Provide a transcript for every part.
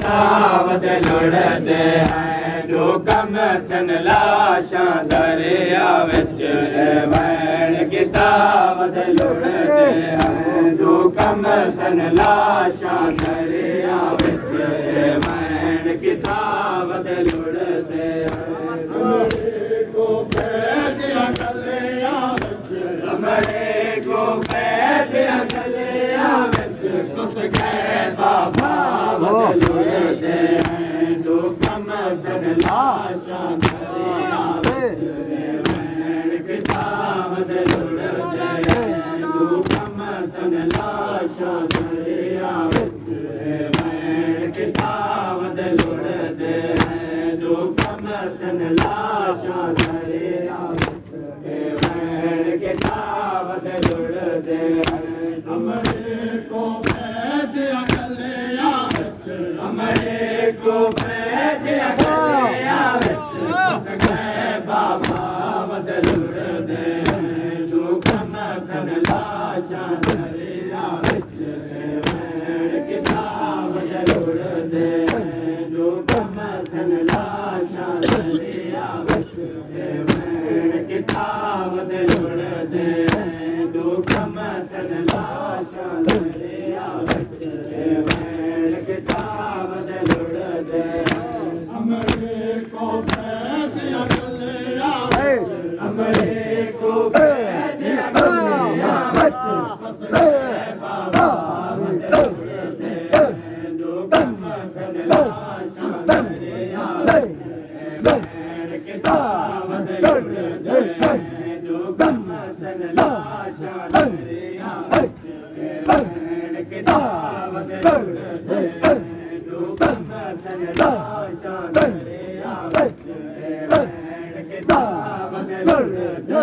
किताब लुढ़दे हैं जो कम सन लाशां दरिया विच वैन किताब लुढ़दे हैं जो कम सन लाशां दरिया विच वैन किताब लुढ़दे हमरे को कैद गलियां विच घुस गए बाबा लुढ़दे हैं जो कम सन लाशां दरिया विच वैन किताब लुढ़दे हैं जो कम सन लाशां दरिया विच वैन किताब लुढ़दे हैं जो कम सन लाशां दरिया किताब लुढ़दे हमरे को कैद गलियां विच हमरे को कैद गलियां विच घुस गए बाबा लुढ़दे जो कम सन लाशां दरिया विच वैन किताब लुढ़दे जो कम सन लाशां दरिया विच वैन किताब लुढ़दे जो कम सन लाशां दरिया विच वैन किताब लुढ़दे हमरे को कैद गलियां विच हमरे को कैद गलियां विच घुस गए बाबा लुढ़दे जो कम सन लाशां दरिया विच वैन किताब लुढ़दे जो कम सन लाशां दरिया विच वैन किताब लुढ़दे जो कम सन लाशां दरिया विच वैन किताब लुढ़दे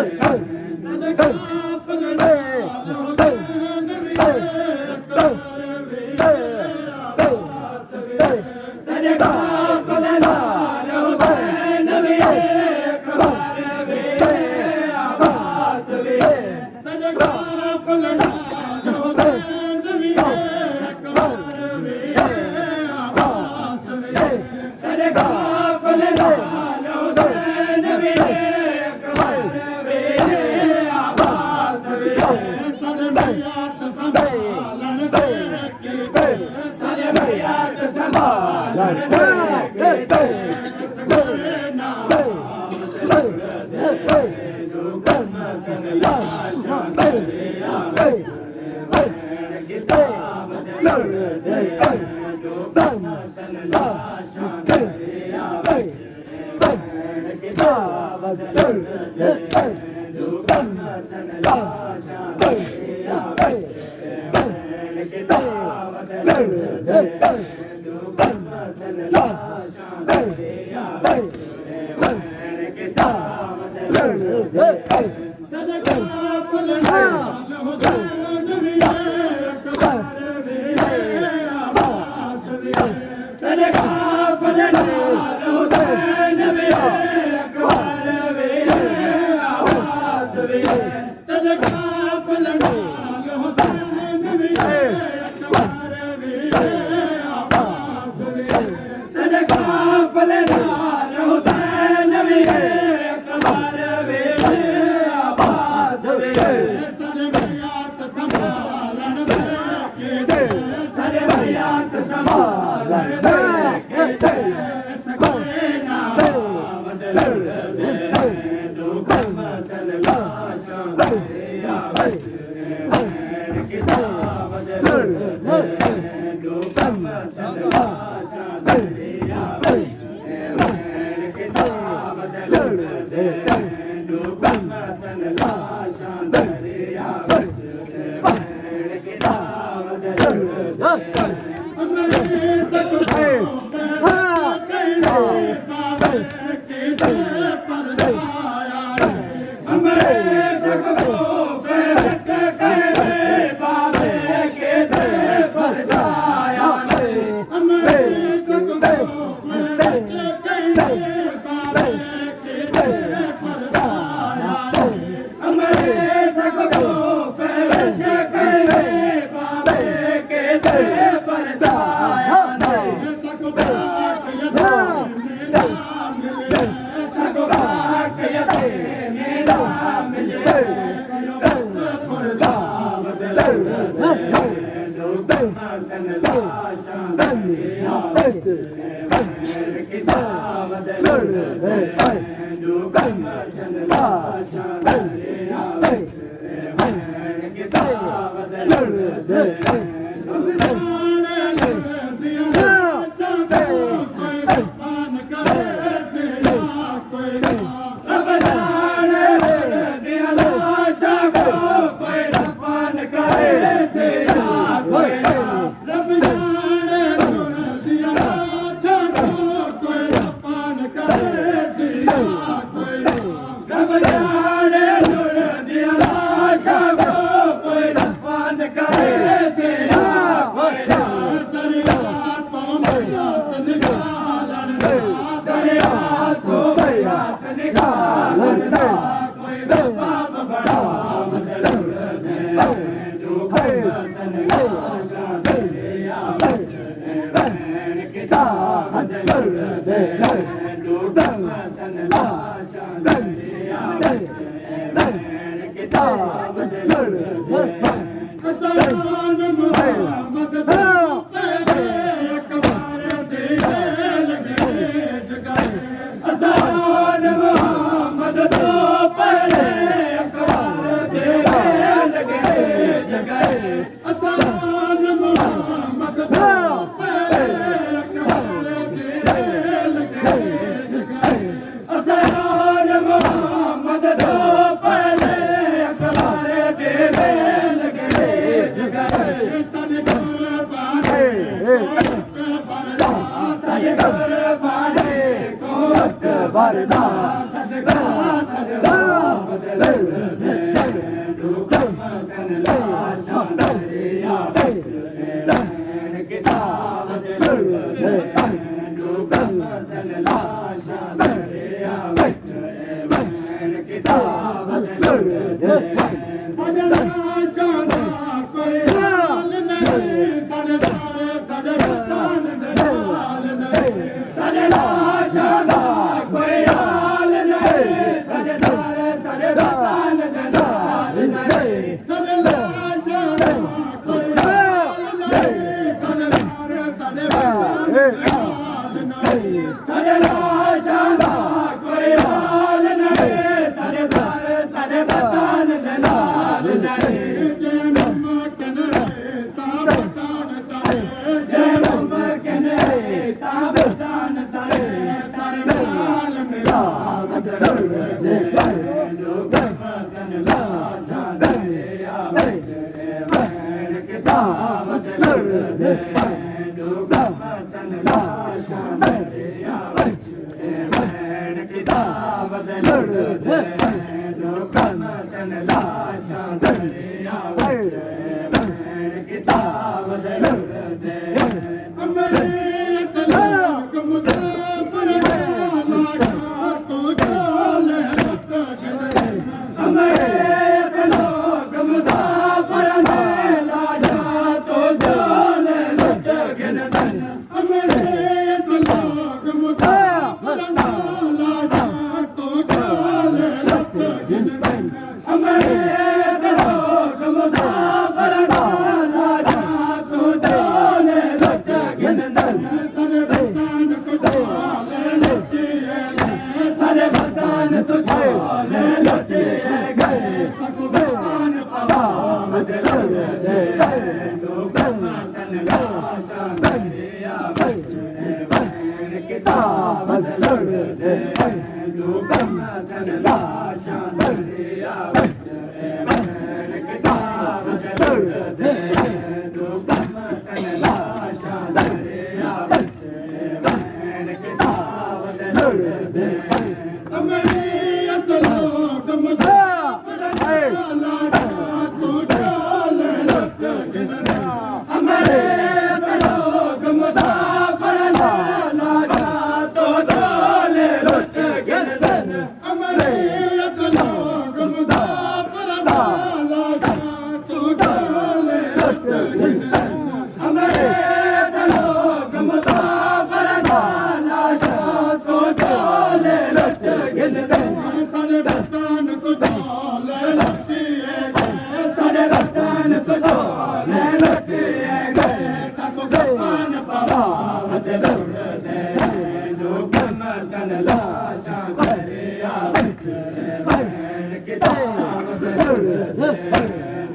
ਕਿਤਾਬ ਦੇ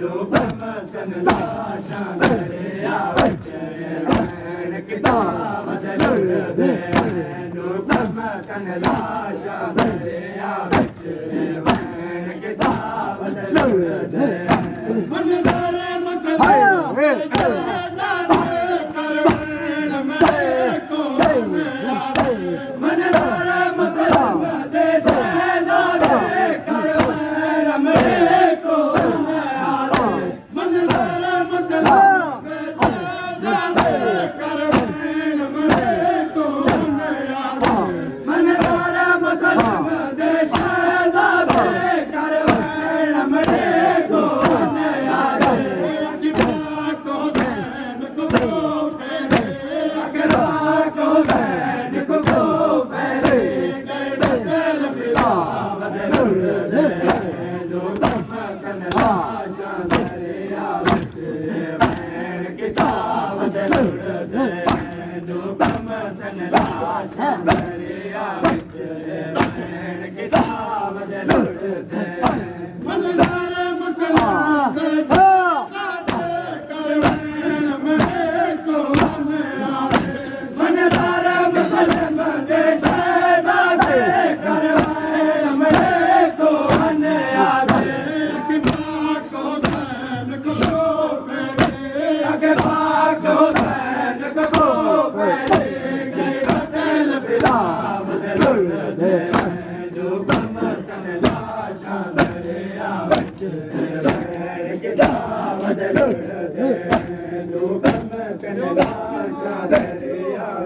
ਰੂਪਮ ਸੰਲਾਸ਼ਾਂ ਦਰਿਆ ਵਿੱਚ ਭੈਣ ਕਿਤਾਬ ਦੇ ਰੂਪਮ ਸੰਲਾਸ਼ਾਂ ਦਰਿਆ ਵਿੱਚ ਭੈਣ ਕਿਤਾਬ ਦੇ ਮਨਦਾਰੇ ਮਸਲੇ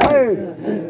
Hey!